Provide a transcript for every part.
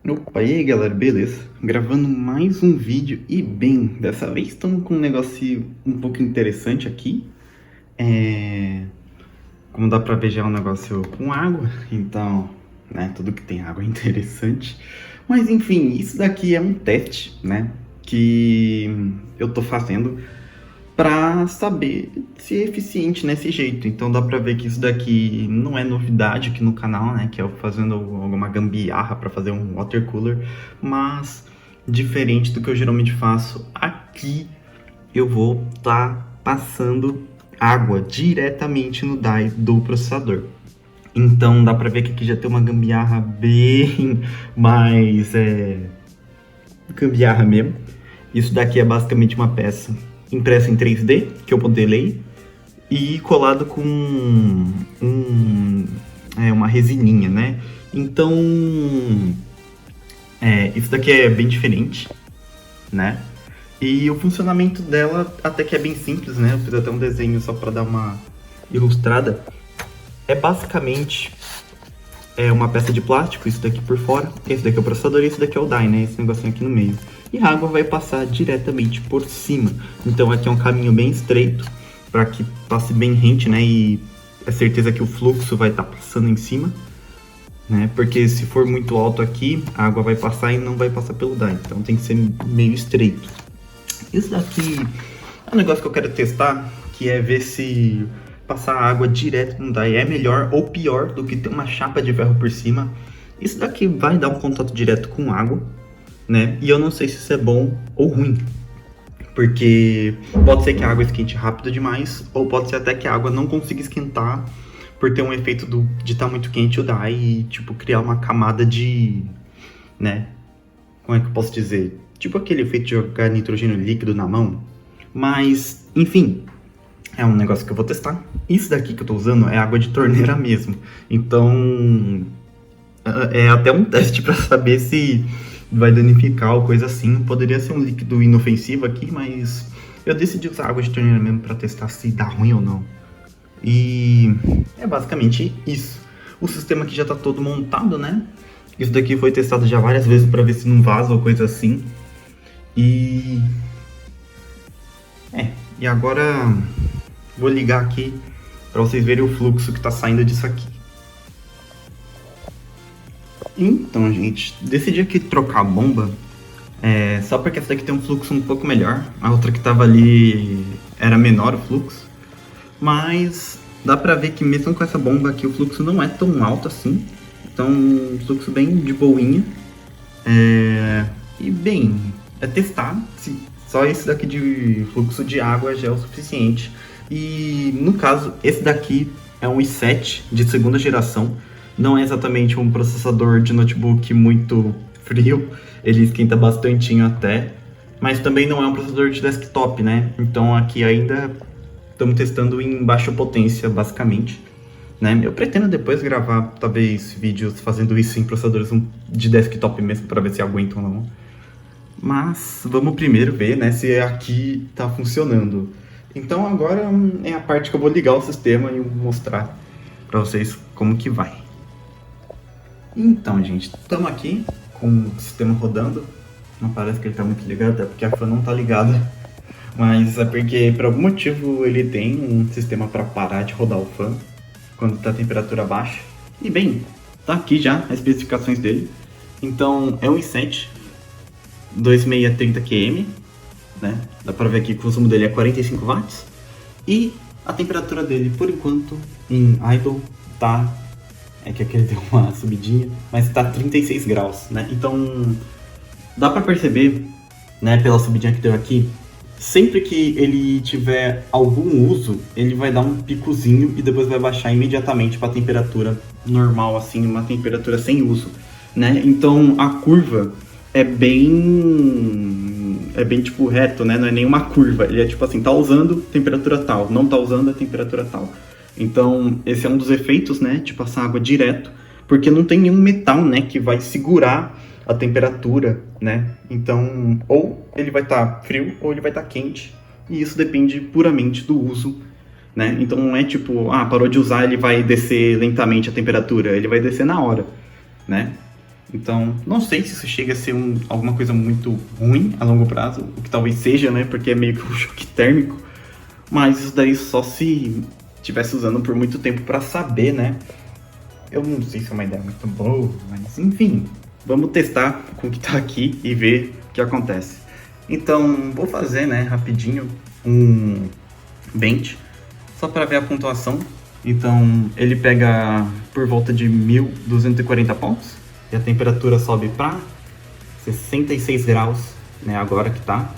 Opa, e aí galera, beleza? Gravando mais um vídeo e bem, dessa vez estamos com um negócio um pouco interessante aqui. Como dá pra ver já é um negócio com água, então, né, tudo que tem água é interessante. Mas enfim, isso daqui é um teste, né, que eu tô fazendo pra saber se é eficiente nesse jeito. Então dá pra ver que isso daqui não é novidade aqui no canal, né? Que é eu fazendo alguma gambiarra pra fazer um water cooler, mas diferente do que eu geralmente faço aqui, eu vou estar passando água diretamente no die do processador. Então dá pra ver que aqui já tem uma gambiarra bem mais gambiarra mesmo. Isso daqui é basicamente uma peça impressa em 3D, que eu modelei, e colado com uma resininha, né? Então, isso daqui é bem diferente, né? E o funcionamento dela até que é bem simples, né? Eu fiz até um desenho só para dar uma ilustrada. É basicamente uma peça de plástico, isso daqui por fora, esse daqui é o processador e esse daqui é o die, né? Esse negocinho aqui no meio. E a água vai passar diretamente por cima. Então aqui é um caminho bem estreito, para que passe bem rente, né? E é certeza que o fluxo vai estar passando em cima, né? Porque se for muito alto aqui, a água vai passar e não vai passar pelo die. Então tem que ser meio estreito. Isso daqui é um negócio que eu quero testar, que é ver se passar água direto no die é melhor ou pior do que ter uma chapa de ferro por cima. Isso daqui vai dar um contato direto com água, né? E eu não sei se isso é bom ou ruim. Porque pode ser que a água esquente rápido demais, ou pode ser até que a água não consiga esquentar por ter um efeito de estar muito quente o die e, tipo, criar uma camada de, né? Como é que eu posso dizer? Tipo aquele efeito de jogar nitrogênio líquido na mão. Mas, enfim, é um negócio que eu vou testar. Isso daqui que eu tô usando é água de torneira mesmo. Então, é até um teste para saber se vai danificar ou coisa assim. Poderia ser um líquido inofensivo aqui, mas eu decidi usar água de torneira mesmo para testar se dá ruim ou não. E é basicamente isso. O sistema aqui já tá todo montado, né? Isso daqui foi testado já várias vezes para ver se não vaza ou coisa assim. E e agora vou ligar aqui para vocês verem o fluxo que tá saindo disso aqui. Então, gente, decidi aqui trocar a bomba, só porque essa daqui tem um fluxo um pouco melhor. A outra que tava ali era menor o fluxo. Mas dá pra ver que mesmo com essa bomba aqui o fluxo não é tão alto assim. Então, um fluxo bem de boinha. E bem, é testar se só esse daqui de fluxo de água já é o suficiente. E no caso, esse daqui é um i7 de segunda geração. Não é exatamente um processador de notebook muito frio, ele esquenta bastantinho até, mas também não é um processador de desktop, né? Então aqui ainda estamos testando em baixa potência, basicamente. Né? Eu pretendo depois gravar, talvez, vídeos fazendo isso em processadores de desktop mesmo, para ver se aguentam ou não. Mas vamos primeiro ver, né, se aqui está funcionando. Então agora é a parte que eu vou ligar o sistema e mostrar para vocês como que vai. Então, gente, estamos aqui com o sistema rodando. Não parece que ele está muito ligado, até porque a fan não está ligada. Mas é porque, por algum motivo, ele tem um sistema para parar de rodar o fan quando está a temperatura baixa. E bem, tá aqui já as especificações dele. Então, é um i7 2630QM, né? Dá para ver aqui que o consumo dele é 45 watts. E a temperatura dele, por enquanto, em idle, tá... É que aqui ele deu uma subidinha, mas tá 36 graus, né? Então, dá para perceber, né, pela subidinha que deu aqui, sempre que ele tiver algum uso, ele vai dar um picozinho e depois vai baixar imediatamente para a temperatura normal, assim, uma temperatura sem uso, né? Então a curva é bem tipo reto, né? Não é nenhuma curva, ele é tipo assim, tá usando temperatura tal, não tá usando a temperatura tal. Então esse é um dos efeitos, né, de passar água direto, porque não tem nenhum metal, né, que vai segurar a temperatura, né? Então, ou ele vai estar frio ou ele vai estar quente, e isso depende puramente do uso, né? Então não é tipo, parou de usar, ele vai descer lentamente a temperatura, ele vai descer na hora, né? Então, não sei se isso chega a ser alguma coisa muito ruim a longo prazo, o que talvez seja, né? Porque é meio que um choque térmico. Mas isso daí só se estivesse usando por muito tempo para saber, né? Eu não sei se é uma ideia muito boa, mas enfim. Vamos testar com o que tá aqui e ver o que acontece. Então, vou fazer, né, rapidinho, um bench, só para ver a pontuação. Então, ele pega por volta de 1.240 pontos, e a temperatura sobe para 66 graus, né, agora que tá.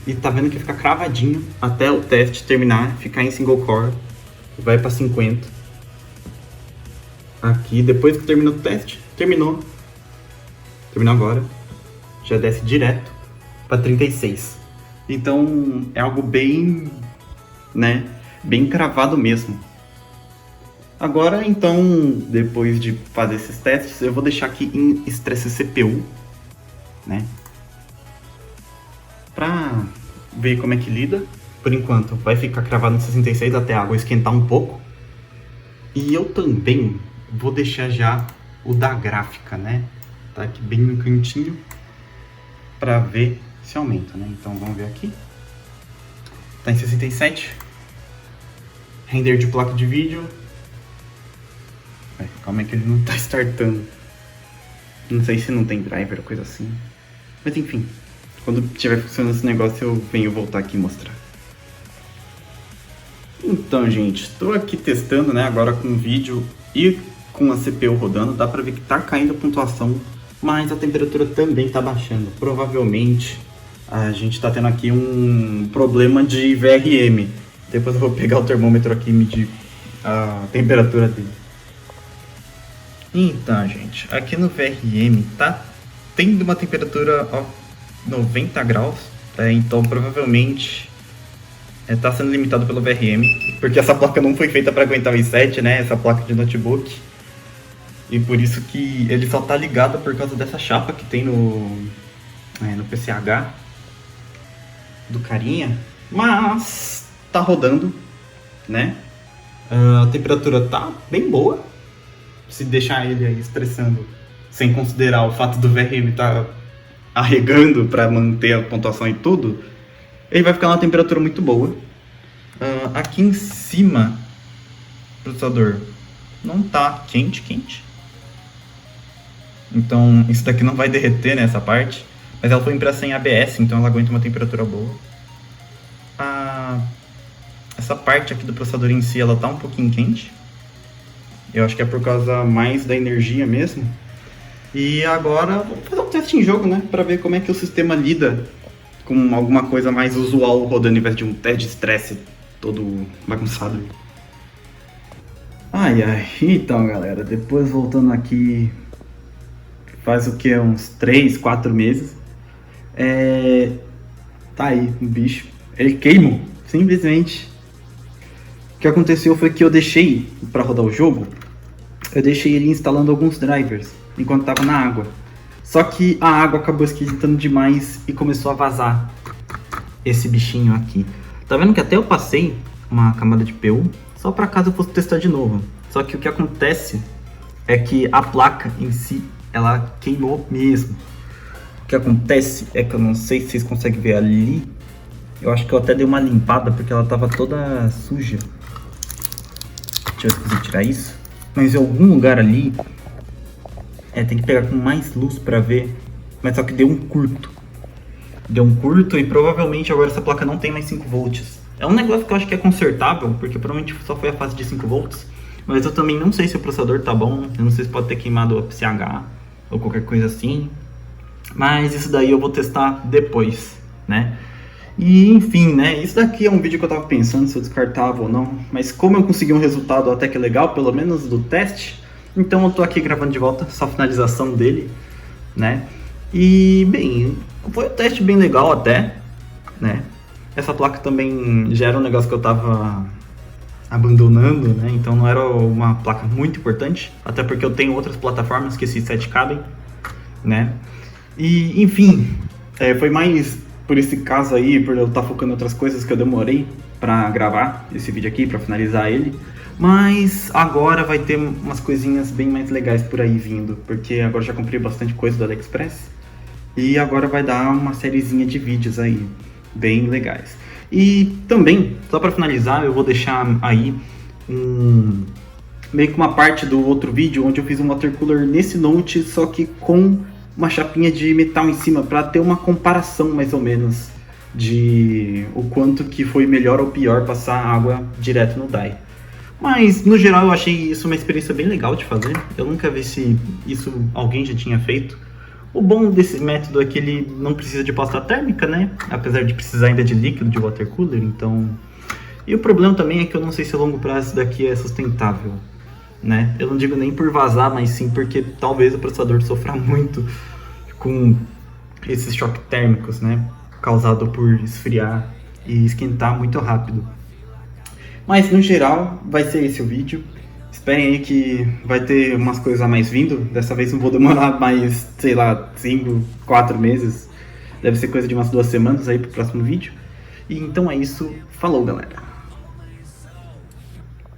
E tá vendo que fica cravadinho até o teste terminar, ficar em single core, vai para 50. Aqui, depois que termina o teste, terminou agora, já desce direto para 36. Então é algo bem, né, bem cravado mesmo. Agora, então, depois de fazer esses testes, eu vou deixar aqui em estresse CPU, né, pra ver como é que lida. Por enquanto, vai ficar cravado em 66 até a água esquentar um pouco. E eu também vou deixar já o da gráfica, né, tá aqui bem no cantinho, pra ver se aumenta, né. Então vamos ver aqui. Tá em 67. Render de placa de vídeo. Calma aí que ele não tá startando. Não sei se não tem driver ou coisa assim. Mas enfim, quando tiver funcionando esse negócio eu venho voltar aqui e mostrar. Então, gente, estou aqui testando, né, agora com o vídeo e com a CPU rodando. Dá pra ver que tá caindo a pontuação, mas a temperatura também tá baixando. Provavelmente a gente tá tendo aqui um problema de VRM. Depois eu vou pegar o termômetro aqui e medir a temperatura dele. Então, gente, aqui no VRM tá tendo uma temperatura 90 graus, então provavelmente tá sendo limitado pelo VRM, porque essa placa não foi feita para aguentar o i7, né, essa placa de notebook, e por isso que ele só tá ligado por causa dessa chapa que tem no PCH do carinha, mas tá rodando, né, a temperatura tá bem boa. Se deixar ele aí estressando, sem considerar o fato do VRM estar arregando para manter a pontuação e tudo, ele vai ficar numa temperatura muito boa. Aqui em cima, o processador não tá quente. Então isso daqui não vai derreter nessa parte, mas ela foi impressa em ABS, então ela aguenta uma temperatura boa. Essa parte aqui do processador em si, ela tá um pouquinho quente. Eu acho que é por causa mais da energia mesmo. E agora vou fazer um teste em jogo, né? Pra ver como é que o sistema lida com alguma coisa mais usual rodando, ao invés de um teste de estresse todo bagunçado. Então, galera, depois voltando aqui, faz o que? Uns 3, 4 meses. Tá aí, um bicho. Ele queimou, simplesmente. O que aconteceu foi que eu deixei para rodar o jogo, eu deixei ele instalando alguns drivers enquanto estava na água. Só que a água acabou esquentando demais e começou a vazar esse bichinho aqui. Tá vendo que até eu passei uma camada de PU só para caso eu fosse testar de novo. Só que o que acontece é que a placa em si, ela queimou mesmo. O que acontece é que eu não sei se vocês conseguem ver ali. Eu acho que eu até dei uma limpada porque ela tava toda suja. Deixa eu ver se eu consigo tirar isso. Mas em algum lugar ali, tem que pegar com mais luz pra ver. Mas só que deu um curto. Deu um curto e provavelmente agora essa placa não tem mais 5 volts. É um negócio que eu acho que é consertável, porque provavelmente só foi a fase de 5 volts. Mas eu também não sei se o processador tá bom. Eu não sei se pode ter queimado o PCH ou qualquer coisa assim. Mas isso daí eu vou testar depois, né? E enfim, né, isso daqui é um vídeo que eu tava pensando se eu descartava ou não, mas como eu consegui um resultado até que legal, pelo menos do teste, então eu tô aqui gravando de volta, só a finalização dele, né, e bem, foi um teste bem legal até, né, essa placa também já era um negócio que eu tava abandonando, né, então não era uma placa muito importante, até porque eu tenho outras plataformas que esses 7 cabem, né, e enfim, foi mais por esse caso aí, por eu estar focando em outras coisas que eu demorei pra gravar esse vídeo aqui, pra finalizar ele. Mas agora vai ter umas coisinhas bem mais legais por aí vindo, porque agora já comprei bastante coisa do AliExpress. E agora vai dar uma sériezinha de vídeos aí, bem legais. E também, só pra finalizar, eu vou deixar aí meio que uma parte do outro vídeo onde eu fiz um watercooler nesse Note, só que com uma chapinha de metal em cima, pra ter uma comparação mais ou menos de o quanto que foi melhor ou pior passar água direto no dye. Mas, no geral, eu achei isso uma experiência bem legal de fazer. Eu nunca vi se isso alguém já tinha feito. O bom desse método é que ele não precisa de pasta térmica, né? Apesar de precisar ainda de líquido de water cooler, então... E o problema também é que eu não sei se a longo prazo isso daqui é sustentável, né? Eu não digo nem por vazar, mas sim porque talvez o processador sofra muito com esses choques térmicos, né? Causado por esfriar e esquentar muito rápido. Mas, no geral, vai ser esse o vídeo. Esperem aí que vai ter umas coisas a mais vindo. Dessa vez não vou demorar mais, sei lá, 5, 4 meses. Deve ser coisa de umas 2 semanas aí pro próximo vídeo. E então é isso. Falou, galera!